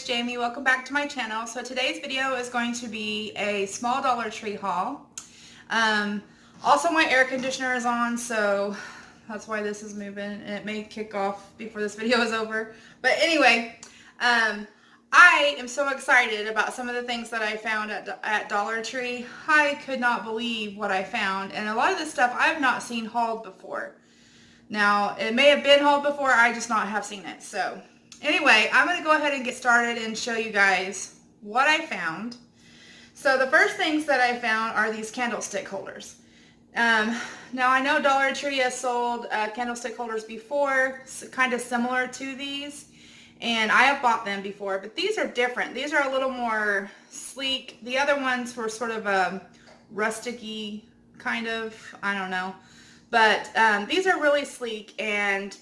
it's Jamie. Welcome back to my channel. So today's video is going to be a small Dollar Tree haul. Also my air conditioner is on, so that's why this is moving, and it may kick off before this video is over. But anyway, I am so excited about some of the things that I found at Dollar Tree. I could not believe what I found, and a lot of this stuff I've not seen hauled before. Now, it may have been hauled before, I just not have seen it. So anyway, I'm going to go ahead and get started and show you guys what I found. So the first things that I found are these candlestick holders. Now I know Dollar Tree has sold candlestick holders before, kind of similar to these, and I have bought them before, but these are different. These are a little more sleek. The other ones were sort of a rusticy kind of, I don't know. But these are really sleek, and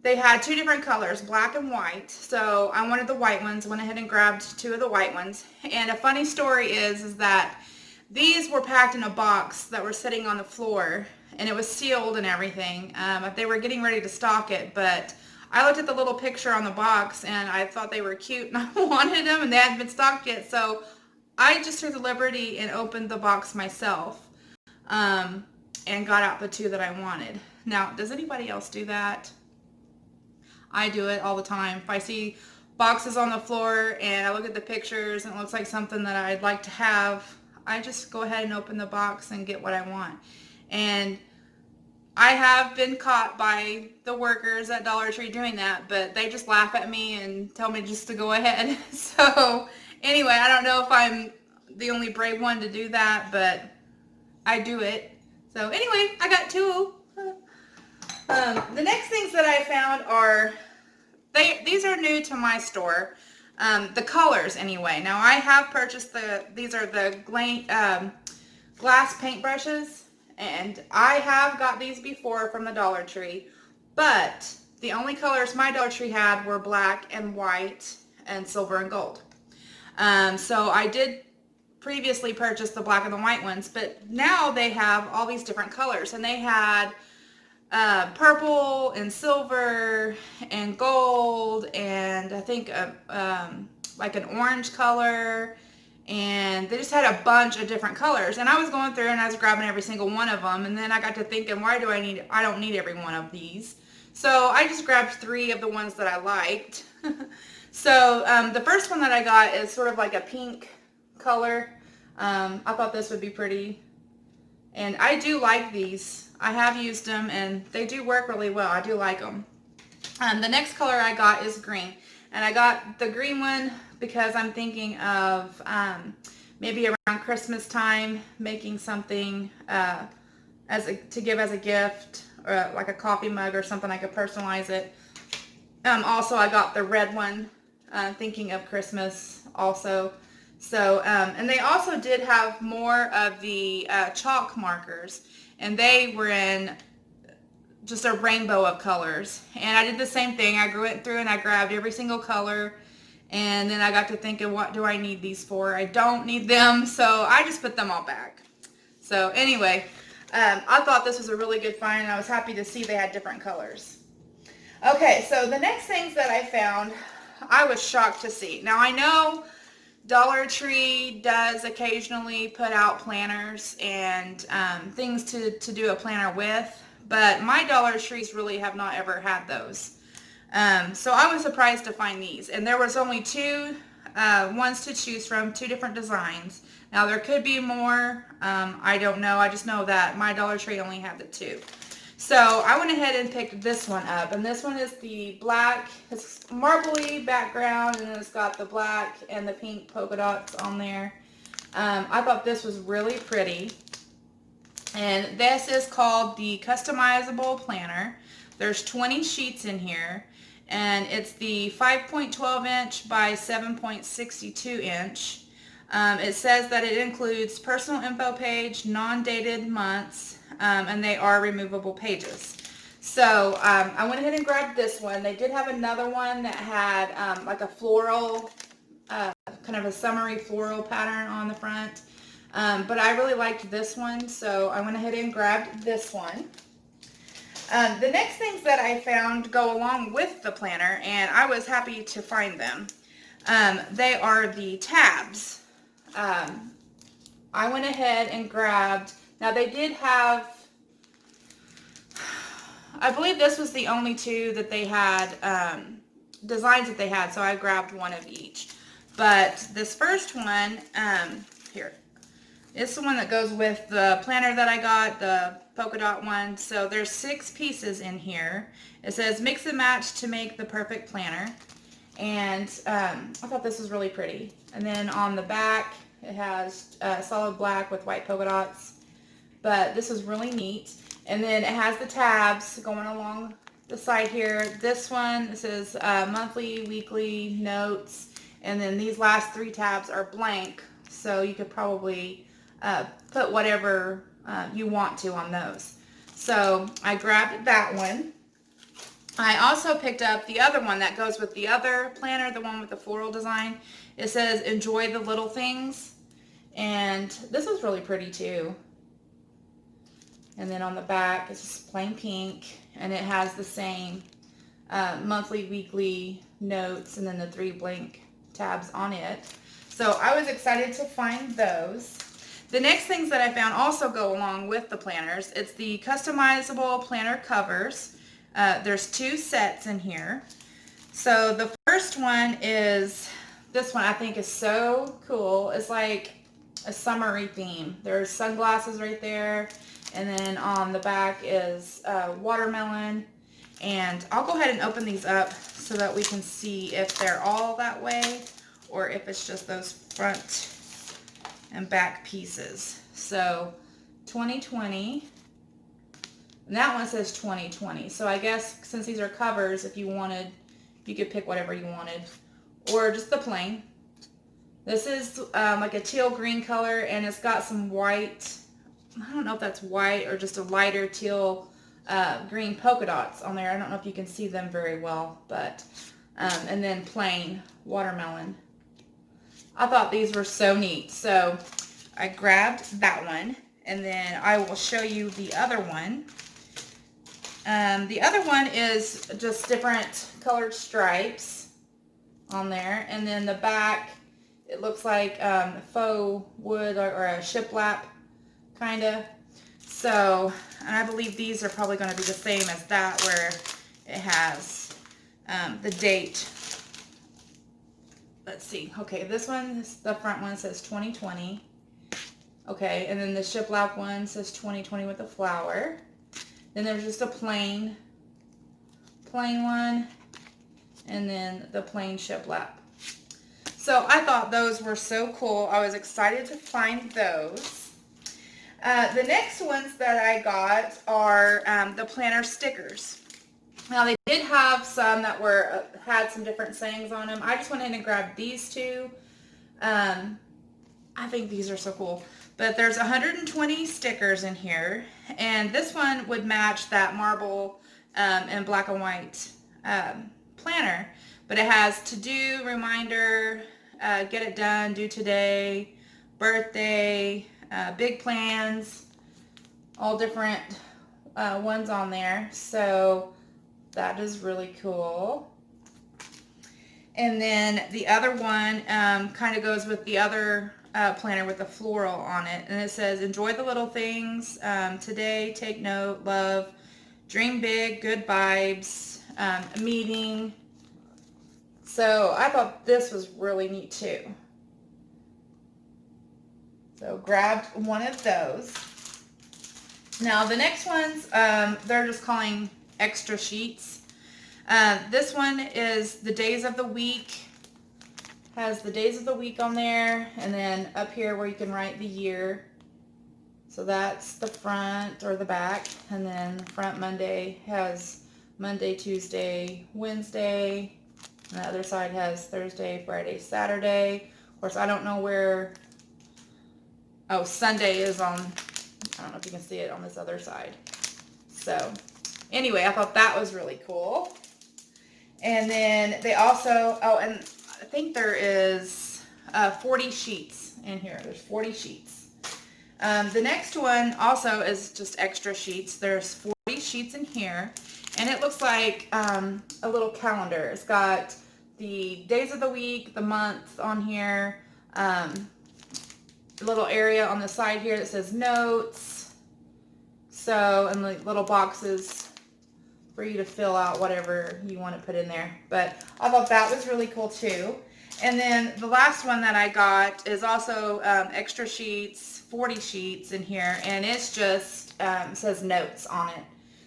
they had two different colors, black and white. So I wanted the white ones, went ahead and grabbed two of the white ones. And a funny story is that these were packed in a box that were sitting on the floor, and it was sealed and everything. They were getting ready to stock it, but I looked at the little picture on the box, and I thought they were cute, and I wanted them, and they hadn't been stocked yet. So I just took the liberty and opened the box myself. And got out the two that I wanted. Now, does anybody else do that? I do it all the time. If I see boxes on the floor and I look at the pictures and it looks like something that I'd like to have, I just go ahead and open the box and get what I want. And I have been caught by the workers at Dollar Tree doing that, but they just laugh at me and tell me just to go ahead. So anyway, I don't know if I'm the only brave one to do that, but I do it. So anyway, I got two. The next things that I found are, these are new to my store. The colors anyway. Now I have purchased these are the glass paintbrushes, and I have got these before from the Dollar Tree, but the only colors my Dollar Tree had were black and white and silver and gold. So I did previously purchased the black and the white ones, but now they have all these different colors, and they had purple and silver and gold, and I think like an orange color, and they just had a bunch of different colors. And I was going through and I was grabbing every single one of them, and then I got to thinking, why do I don't need every one of these. So I just grabbed three of the ones that I liked. So the first one that I got is sort of like a pink color. I thought this would be pretty, and I do like these. I have used them and they do work really well. I do like them. The next color I got is green, and I got the green one because I'm thinking of maybe around Christmas time making something to give as a gift, or like a coffee mug or something. I could personalize it. Also I got the red one thinking of Christmas also. So, and they also did have more of the chalk markers, and they were in just a rainbow of colors. And I did the same thing. I went through and I grabbed every single color, and then I got to thinking, what do I need these for? I don't need them, so I just put them all back. So anyway, I thought this was a really good find, and I was happy to see they had different colors. Okay, so the next things that I found, I was shocked to see. Now I know Dollar Tree does occasionally put out planners and things to do a planner with, but my Dollar Trees really have not ever had those. So I was surprised to find these, and there was only two ones to choose from, two different designs. Now there could be more, I don't know. I just know that my Dollar Tree only had the two. So I went ahead and picked this one up, and this one is the black, it's marbly background, and it's got the black and the pink polka dots on there. I thought this was really pretty, and this is called the Customizable Planner. There's 20 sheets in here, and it's the 5.12 inch by 7.62 inch. It says that it includes personal info page, non-dated months, and they are removable pages. So I went ahead and grabbed this one. They did have another one that had like a floral, kind of a summery floral pattern on the front. But I really liked this one, so I went ahead and grabbed this one. The next things that I found go along with the planner, and I was happy to find them. They are the tabs. I went ahead and grabbed, now they did have, I believe this was the only two that they had, designs that they had, so I grabbed one of each. But this first one, here, it's the one that goes with the planner that I got, the polka dot one. So there's 6 pieces in here. It says mix and match to make the perfect planner. And I thought this was really pretty. And then on the back, it has solid black with white polka dots. But this is really neat. And then it has the tabs going along the side here. This one, this is monthly, weekly, notes. And then these last 3 tabs are blank. So you could probably put whatever you want to on those. So I grabbed that one. I also picked up the other one that goes with the other planner, the one with the floral design. It says enjoy the little things. And this is really pretty too. And then on the back, it's just plain pink, and it has the same monthly, weekly notes, and then the 3 blank tabs on it. So I was excited to find those. The next things that I found also go along with the planners. It's the customizable planner covers. There's 2 sets in here. So the first one is, this one I think is so cool. It's like a summery theme. There's sunglasses right there. And then on the back is watermelon. And I'll go ahead and open these up so that we can see if they're all that way or if it's just those front and back pieces. So 2020. And that one says 2020. So I guess since these are covers, if you wanted, you could pick whatever you wanted. Or just the plain. This is like a teal green color, and it's got some white, I don't know if that's white or just a lighter teal green polka dots on there. I don't know if you can see them very well, but, and then plain watermelon. I thought these were so neat. So I grabbed that one, and then I will show you the other one. The other one is just different colored stripes on there, and then the back, it looks like faux wood or a shiplap kind of. So, and I believe these are probably going to be the same as that, where it has the date. Let's see. Okay, this one, the front one says 2020. Okay, and then the shiplap one says 2020 with a flower. Then there's just a plain one, and then the plain shiplap. So I thought those were so cool. I was excited to find those. The next ones that I got are the planner stickers. Now they did have some that were had some different sayings on them. I just went in and grabbed these 2. I think these are so cool. But there's 120 stickers in here, and this one would match that marble and black and white planner. But it has to do, reminder, get it done, due today, birthday, big plans, all different ones on there. So that is really cool. And then the other one kind of goes with the other planner with the floral on it. And it says, enjoy the little things. Today, take note, love, dream big, good vibes, a meeting. So I thought this was really neat too. So grabbed one of those. Now the next ones, they're just calling extra sheets. This one is the days of the week. Has the days of the week on there, and then up here where you can write the year. So that's the front or the back, and then the front Monday has Monday, Tuesday, Wednesday. And the other side has Thursday, Friday, Saturday. Of course, I don't know where, oh, Sunday is on, I don't know if you can see it on this other side. So anyway, I thought that was really cool. And then they also, oh, and I think there is 40 sheets in here. There's 40 sheets. The next one also is just extra sheets. There's 40 sheets in here, and it looks like a little calendar. It's got the days of the week, the month on here, a little area on the side here that says notes. So, and the little boxes for you to fill out whatever you want to put in there. But I thought that was really cool too. And then the last one that I got is also extra sheets, 40 sheets in here, and it's just says notes on it.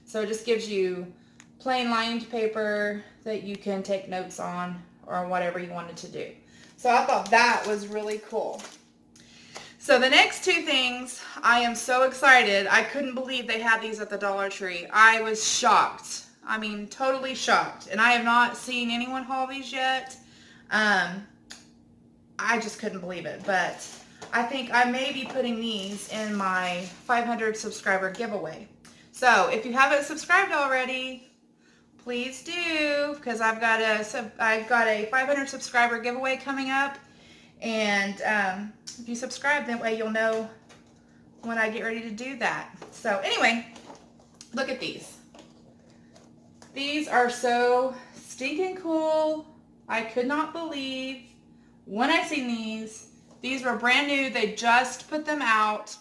So it just gives you plain lined paper that you can take notes on or whatever you wanted to do. So I thought that was really cool. So the next two things, I am so excited. I couldn't believe they had these at the Dollar Tree. I was shocked. I mean, totally shocked. And I have not seen anyone haul these yet. I just couldn't believe it. But I think I may be putting these in my 500 subscriber giveaway. So if you haven't subscribed already, please do, because I've got a 500 subscriber giveaway coming up. And if you subscribe, that way you'll know when I get ready to do that. So anyway, look at these. These are so stinking cool. I could not believe when I seen these. These were brand new. They just put them out.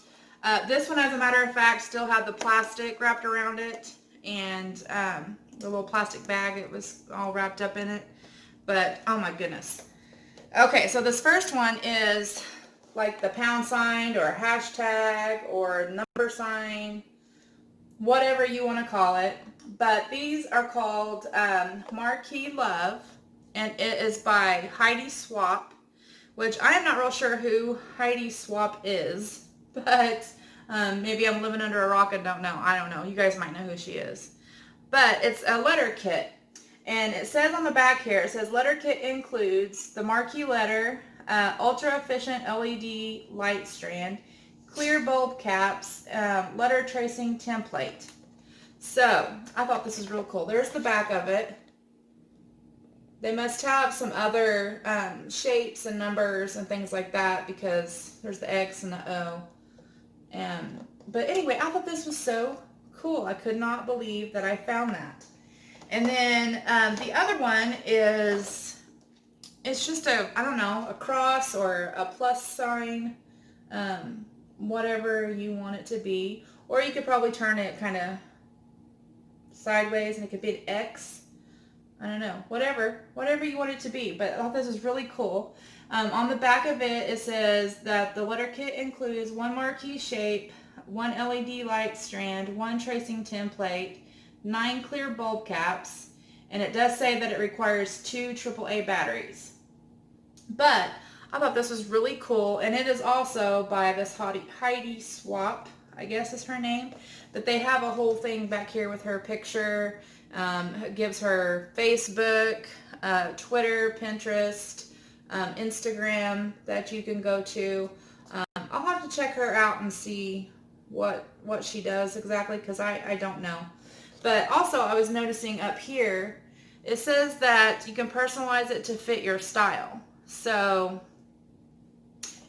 This one, as a matter of fact, still had the plastic wrapped around it, and the little plastic bag, it was all wrapped up in it. But oh my goodness. Okay, so this first one is like the pound sign or hashtag or number sign, whatever you want to call it. But these are called Marquee Love, and it is by Heidi Swapp, which I am not real sure who Heidi Swapp is, but maybe I'm living under a rock and don't know. I don't know. You guys might know who she is. But it's a letter kit. And it says on the back here, it says letter kit includes the marquee letter, ultra efficient LED light strand, clear bulb caps, letter tracing template. So I thought this was real cool. There's the back of it. They must have some other shapes and numbers and things like that, because there's the X and the O. But anyway, I thought this was so cool. I could not believe that I found that. And then the other one is, it's just a, I don't know, a cross or a plus sign, whatever you want it to be. Or you could probably turn it kind of sideways and it could be an X. I don't know, whatever you want it to be. But I thought this was really cool. On the back of it, it says that the letter kit includes one marquee shape, one LED light strand, one tracing template, 9 clear bulb caps, and it does say that it requires 2 AAA batteries. But I thought this was really cool, and it is also by this Heidi Swapp, I guess is her name. But they have a whole thing back here with her picture. It gives her Facebook, Twitter, Pinterest, Instagram that you can go to. I'll have to check her out and see what she does exactly, because I don't know. But also, I was noticing up here, it says that you can personalize it to fit your style. So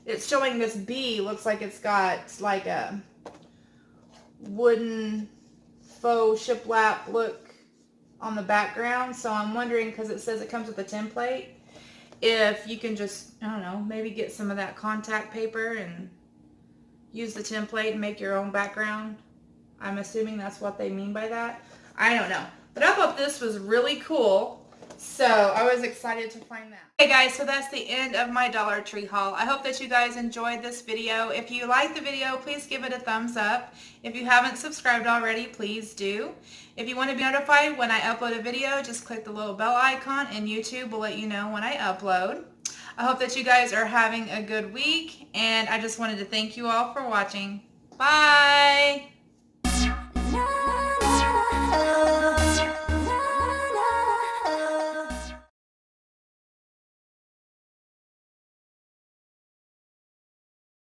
it's showing this bee, looks like it's got like a wooden faux shiplap look on the background. So I'm wondering, because it says it comes with a template, if you can just, I don't know, maybe get some of that contact paper and use the template and make your own background. I'm assuming that's what they mean by that. I don't know. But I thought this was really cool. So I was excited to find that. Hey guys, so that's the end of my Dollar Tree haul. I hope that you guys enjoyed this video. If you liked the video, please give it a thumbs up. If you haven't subscribed already, please do. If you want to be notified when I upload a video, just click the little bell icon and YouTube will let you know when I upload. I hope that you guys are having a good week, and I just wanted to thank you all for watching. Bye!